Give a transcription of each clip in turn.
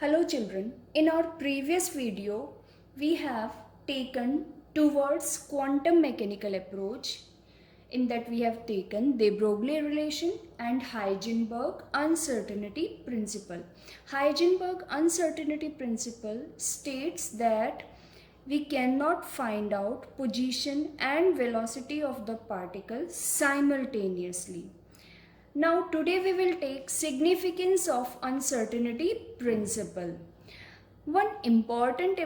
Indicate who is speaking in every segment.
Speaker 1: Hello children, in our previous video we have taken towards quantum mechanical approach. In that we have taken de Broglie relation and Heisenberg uncertainty principle. Heisenberg uncertainty principle states that we cannot find out position and velocity of the particle simultaneously. Now today we will take significance of uncertainty principle. One important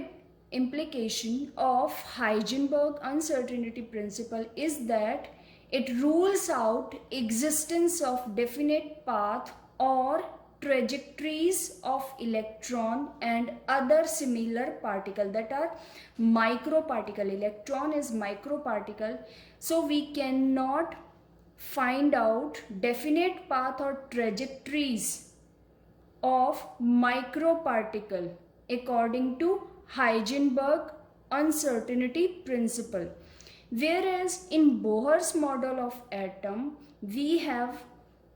Speaker 1: implication of Heisenberg uncertainty principle is that it rules out existence of definite path or trajectories of electron and other similar particle that are microparticle. Electron is microparticle, so we cannot find out definite path or trajectories of microparticle according to Heisenberg uncertainty principle. Whereas in Bohr's model of atom, we have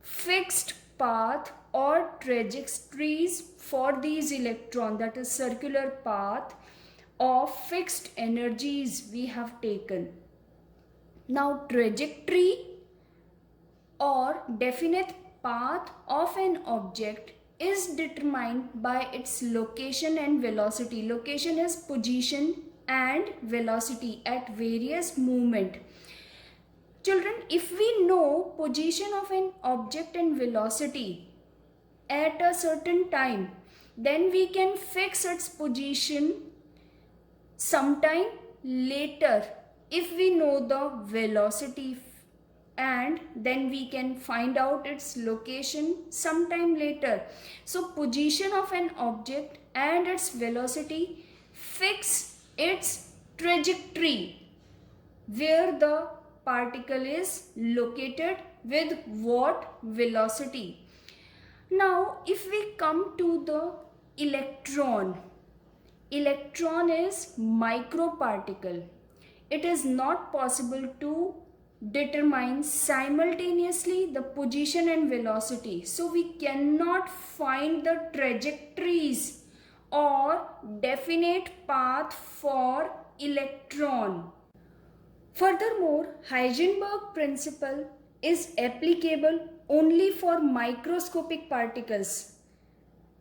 Speaker 1: fixed path or trajectories for these electrons, that is circular path of fixed energies we have taken. Now trajectory or definite path of an object is determined by its location and velocity. Location is position and velocity at various movement. Children, if we know position of an object and velocity at a certain time, then we can fix its position sometime later if we know the velocity, and then we can find out its location sometime later. So position of an object and its velocity fix its trajectory, where the particle is located with what velocity. Now if we come to the electron is microparticle. It is not possible to determine simultaneously the position and velocity, so we cannot find the trajectories or definite path for electron. Furthermore, Heisenberg principle is applicable only for microscopic particles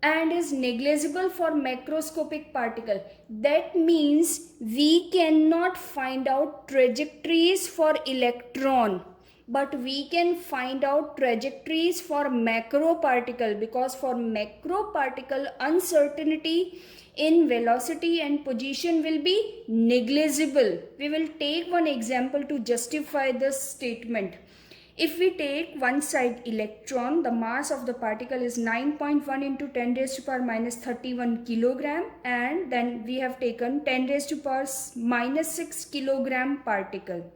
Speaker 1: and is negligible for macroscopic particle. That means we cannot find out trajectories for electron, but we can find out trajectories for macro particle, because for macro particle uncertainty in velocity and position will be negligible. We will take one example to justify this statement. If we take one side electron, the mass of the particle is 9.1 into 10 raised to power minus 31 kilogram, and then we have taken 10 raised to power minus 6 kilogram particle.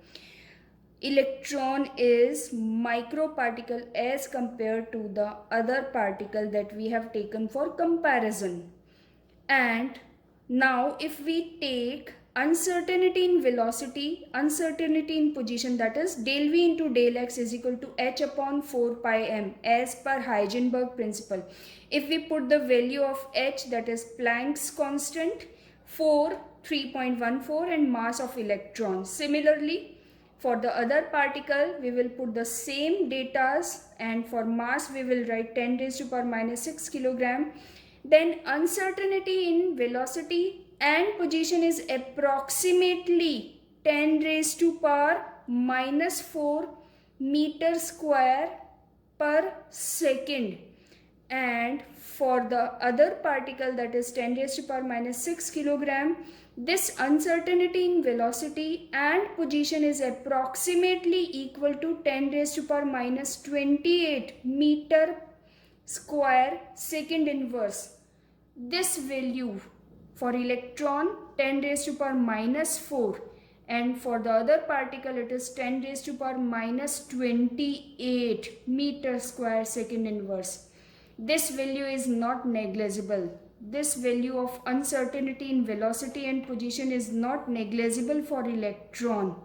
Speaker 1: Electron is microparticle as compared to the other particle that we have taken for comparison. And now if we take uncertainty in velocity, uncertainty in position, that is del V into del X is equal to h upon 4 pi m as per Heisenberg principle. If we put the value of h, that is Planck's constant, 3.14 and mass of electron. Similarly, for the other particle we will put the same datas, and for mass we will write 10 raised to power minus 6 kilogram. Then uncertainty in velocity and position is approximately 10 raised to power minus 4 meter square per second. And for the other particle, that is 10 raised to power minus 6 kilogram, this uncertainty in velocity and position is approximately equal to 10 raised to power minus 28 meter square second inverse. This value for electron 10 raised to power minus 4, and for the other particle it is 10 raised to power minus 28 meter square second inverse. This value is not negligible. This value of uncertainty in velocity and position is not negligible for electron.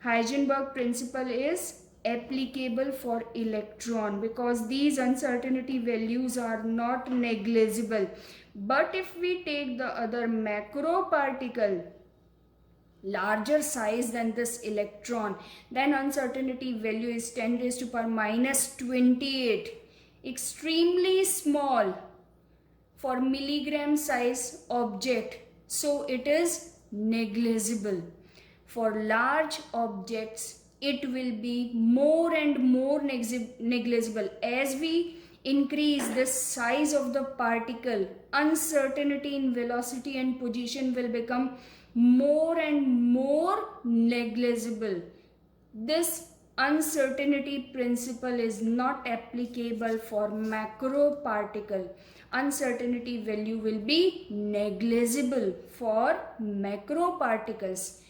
Speaker 1: Heisenberg principle is applicable for electron because these uncertainty values are not negligible. But if we take the other macro particle, larger size than this electron, then uncertainty value is 10 raised to power minus 28. Extremely small for milligram size object, so it is negligible. For large objects it will be more and more negligible. As we increase the size of the particle, uncertainty in velocity and position will become more and more negligible. This uncertainty principle is not applicable for macro particle. Uncertainty value will be negligible for macro particles.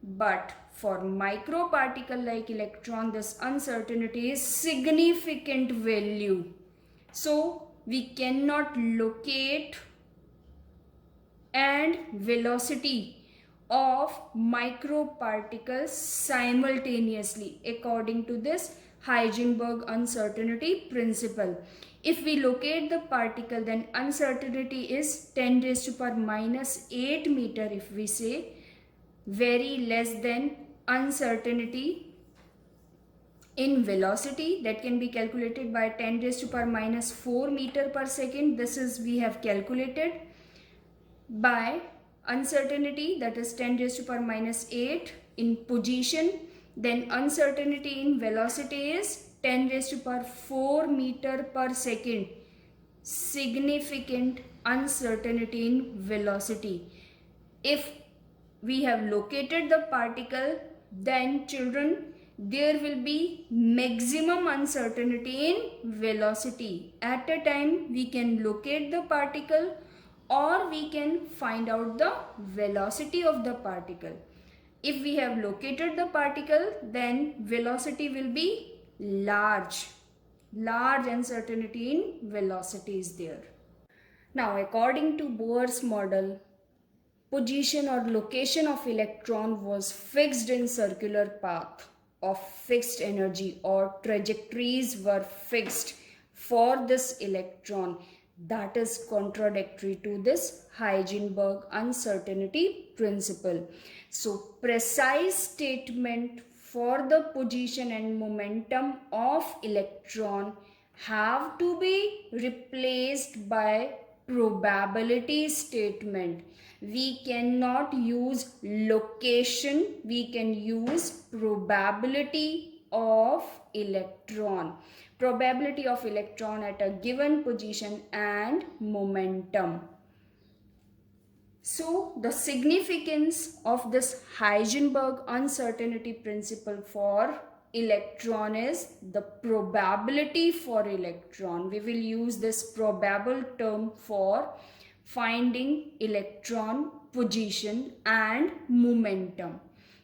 Speaker 1: But for micro particle like electron, this uncertainty is significant value. So we cannot locate and velocity of microparticles simultaneously according to this Heisenberg uncertainty principle. If we locate the particle, then uncertainty is 10 raised to power minus 8 meter, if we say, very less than uncertainty in velocity that can be calculated by 10 raised to power minus 4 meter per second. This is we have calculated by uncertainty, that is 10 raised to power minus 8 in position. Then uncertainty in velocity is 10 raised to power 4 meter per second. Significant uncertainty in velocity. If we have located the particle, then children, there will be maximum uncertainty in velocity. At a time we can locate the particle or we can find out the velocity of the particle. If we have located the particle, then velocity will be large. Large uncertainty in velocity is there. Now, according to Bohr's model, position or location of electron was fixed in circular path of fixed energy, or trajectories were fixed for this electron. That is contradictory to this Heisenberg uncertainty principle. So precise statement for the position and momentum of electron have to be replaced by probability statement. We cannot use location, we can use probability of electron. Probability of electron at a given position and momentum. So the significance of this Heisenberg uncertainty principle for electron is the probability for electron. We will use this probable term for finding electron position and momentum.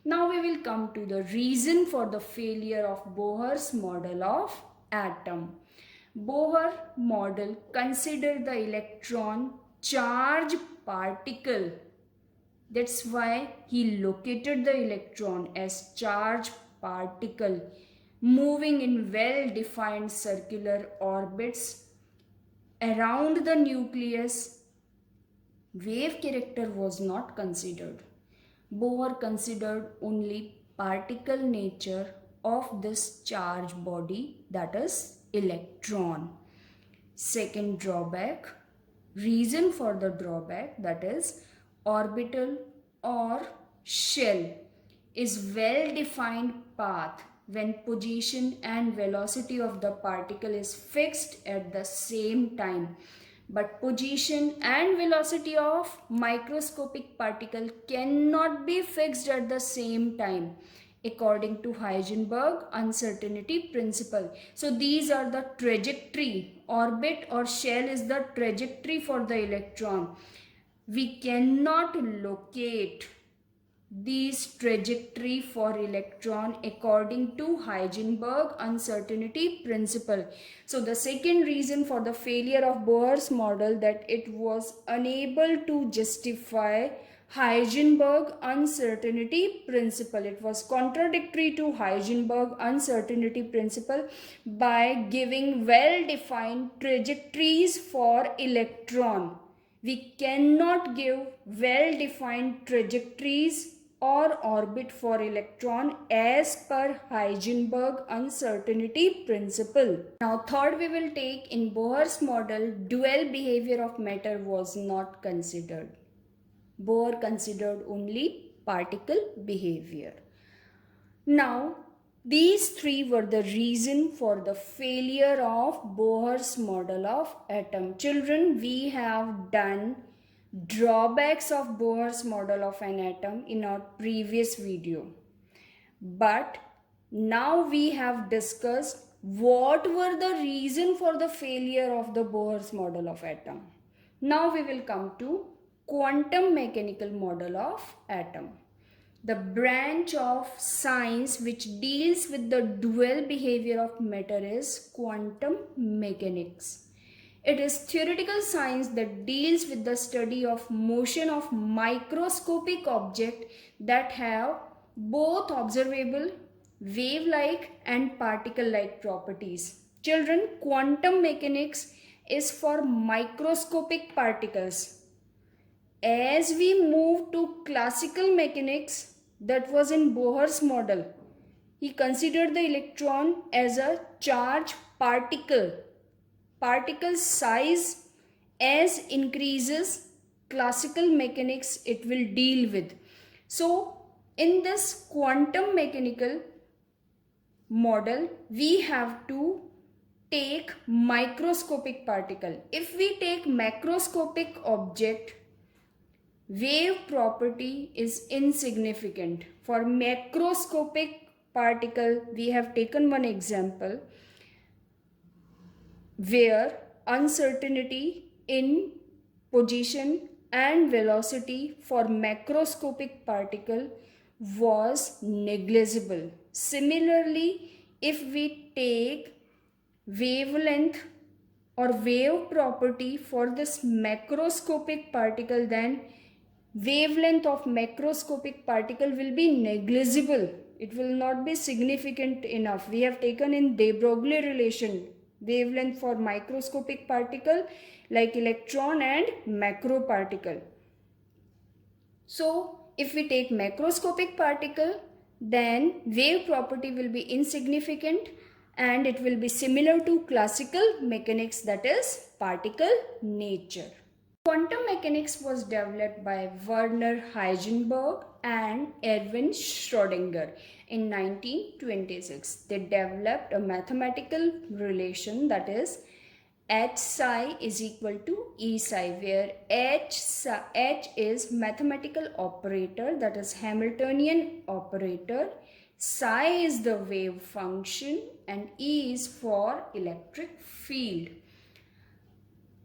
Speaker 1: Now we will come to the reason for the failure of Bohr's model of atom. Bohr model considered the electron charge particle. That's why he located the electron as charge particle moving in well-defined circular orbits around the nucleus. Wave character was not considered. Bohr considered only particle nature of this charge body, that is electron. Second drawback, reason for the drawback, that is orbital or shell is well-defined path when position and velocity of the particle is fixed at the same time. But position and velocity of microscopic particle cannot be fixed at the same time according to Heisenberg uncertainty principle. So these are the trajectory. Orbit or shell is the trajectory for the electron. We cannot locate these trajectory for electron according to Heisenberg uncertainty principle. So the second reason for the failure of Bohr's model, that it was unable to justify Heisenberg uncertainty principle. It was contradictory to Heisenberg uncertainty principle by giving well-defined trajectories for electron. We cannot give well-defined trajectories or orbit for electron as per Heisenberg uncertainty principle. Now third we will take, in Bohr's model, dual behavior of matter was not considered. Bohr considered only particle behavior. Now these three were the reason for the failure of Bohr's model of atom. Children, we have done drawbacks of Bohr's model of an atom in our previous video. But now we have discussed what were the reason for the failure of the Bohr's model of atom. Now we will come to quantum mechanical model of atom, the branch of science which deals with the dual behavior of matter is quantum mechanics. It is theoretical science that deals with the study of motion of microscopic objects that have both observable, wave-like and particle-like properties. Children, quantum mechanics is for microscopic particles. As we move to classical mechanics, that was in Bohr's model, he considered the electron as a charged particle. Particle size as increases, classical mechanics it will deal with. So in this quantum mechanical model, we have to take microscopic particle. If we take macroscopic object, wave property is insignificant. For macroscopic particle, we have taken one example where uncertainty in position and velocity for macroscopic particle was negligible. Similarly, if we take wavelength or wave property for this macroscopic particle, then wavelength of macroscopic particle will be negligible. It will not be significant enough. We have taken in de Broglie relation wavelength for microscopic particle like electron and macro particle. So if we take macroscopic particle, then wave property will be insignificant and it will be similar to classical mechanics, that is particle nature. Quantum mechanics was developed by Werner Heisenberg and Erwin Schrödinger in 1926. They developed a mathematical relation, that is H psi is equal to E psi, where H is mathematical operator, that is Hamiltonian operator, psi is the wave function and E is for electric field.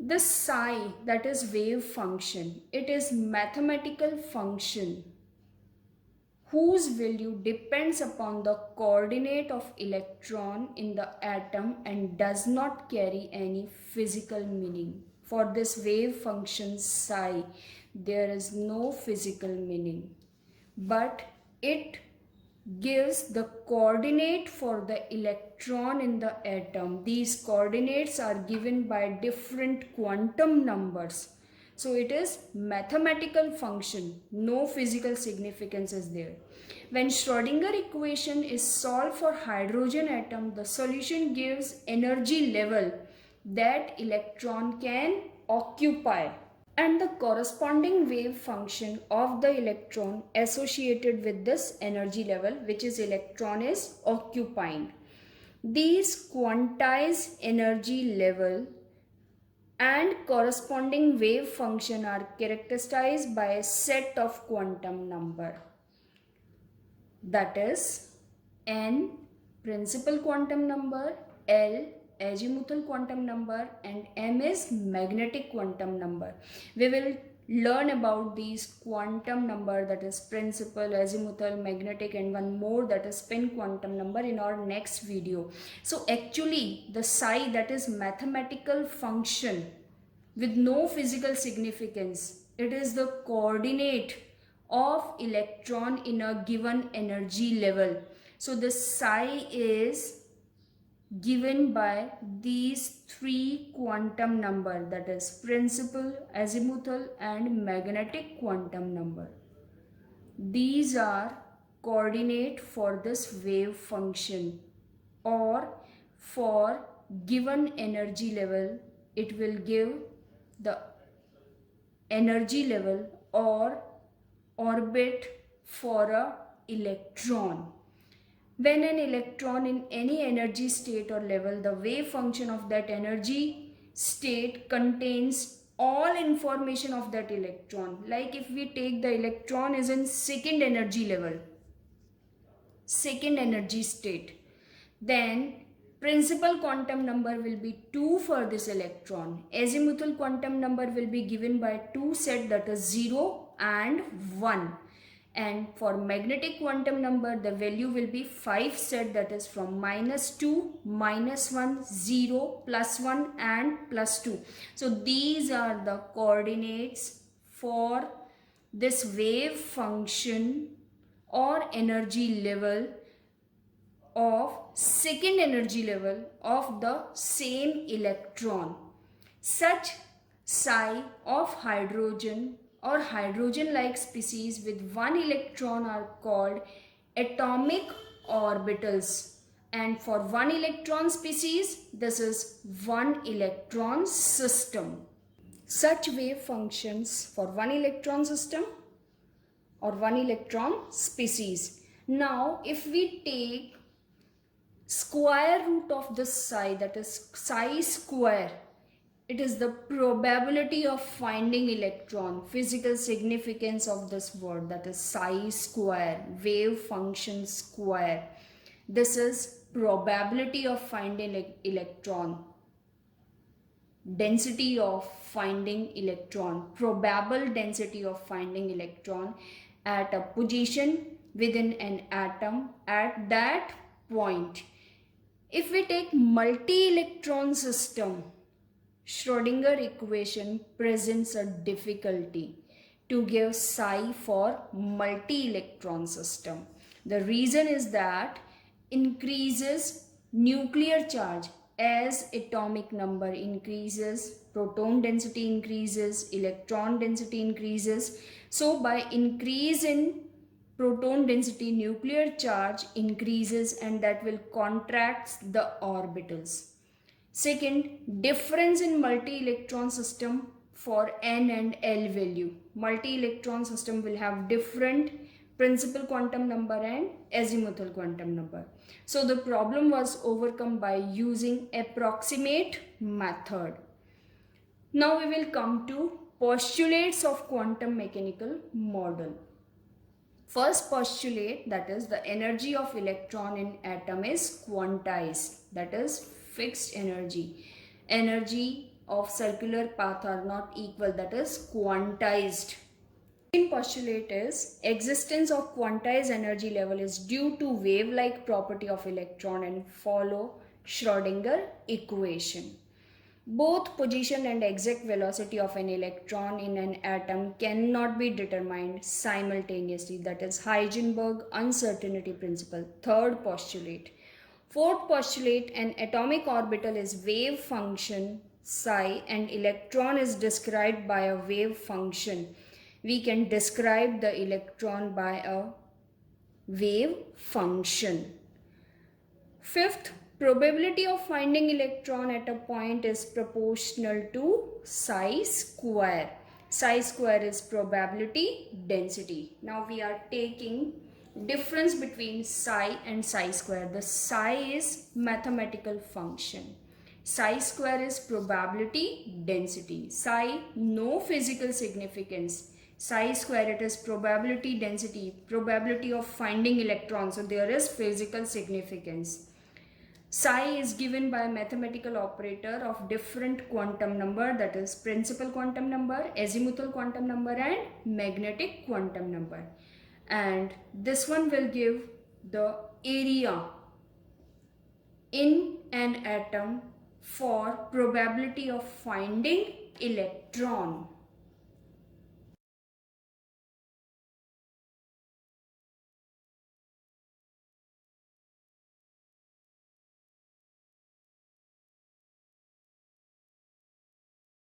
Speaker 1: The psi, that is wave function, it is mathematical function whose value depends upon the coordinate of electron in the atom and does not carry any physical meaning. For this wave function psi, there is no physical meaning, but it gives the coordinate for the electron in the atom. These coordinates are given by different quantum numbers. So it is mathematical function, no physical significance is there. When Schrödinger equation is solved for hydrogen atom, the solution gives energy level that electron can occupy, and the corresponding wave function of the electron associated with this energy level which is electron is occupying. These quantized energy level and corresponding wave function are characterized by a set of quantum number, that is n principal quantum number, L azimuthal quantum number and m is magnetic quantum number. We will learn about these quantum number, that is principal, azimuthal, magnetic and one more, that is spin quantum number, in our next video. So actually the psi, that is mathematical function with no physical significance, it is the coordinate of electron in a given energy level. So the psi is given by these three quantum number, that is principal, azimuthal and magnetic quantum number. These are coordinate for this wave function, or for given energy level it will give the energy level or orbit for a electron. When an electron in any energy state or level, the wave function of that energy state contains all information of that electron. Like if we take the electron is in second energy level, second energy state, then principal quantum number will be 2 for this electron. Azimuthal quantum number will be given by 2 set, that is 0 and 1. And for magnetic quantum number, the value will be 5 set, that is from -2, -1, 0, +1 and +2. So these are the coordinates for this wave function or energy level of second energy level of the same electron. Such psi of hydrogen or hydrogen-like species with one electron are called atomic orbitals. And for one electron species, this is one electron system. Such wave functions for one electron system or one electron species. Now, if we take square root of this psi, that is psi square, it is the probability of finding electron, physical significance of this word, that is psi square, wave function square. This is probability of finding electron, density of finding electron, probable density of finding electron at a position within an atom at that point. If we take multi-electron system, Schrödinger equation presents a difficulty to give psi for multi-electron system. The reason is that increases nuclear charge as atomic number increases, proton density increases, electron density increases. So by increase in proton density, nuclear charge increases, and that will contract the orbitals. Second, difference in multi-electron system for n and L value. Multi-electron system will have different principal quantum number and azimuthal quantum number. So the problem was overcome by using approximate method. Now we will come to postulates of quantum mechanical model. First postulate, that is the energy of electron in atom is quantized, that is fixed energy. Energy of circular path are not equal, that is quantized. Second postulate is existence of quantized energy level is due to wave-like property of electron and follow Schrödinger equation. Both position and exact velocity of an electron in an atom cannot be determined simultaneously, that is Heisenberg uncertainty principle. Third postulate. Fourth postulate, an atomic orbital is wave function psi and electron is described by a wave function. We can describe the electron by a wave function. Fifth, probability of finding electron at a point is proportional to psi square. Psi square is probability density. Now we are taking difference between psi and psi square. The psi is mathematical function. Psi square is probability density. Psi no physical significance. Psi square, it is probability density, probability of finding electrons. So there is physical significance. Psi is given by a mathematical operator of different quantum number, that is principal quantum number, azimuthal quantum number and magnetic quantum number. And this one will give the area in an atom for probability of finding electron.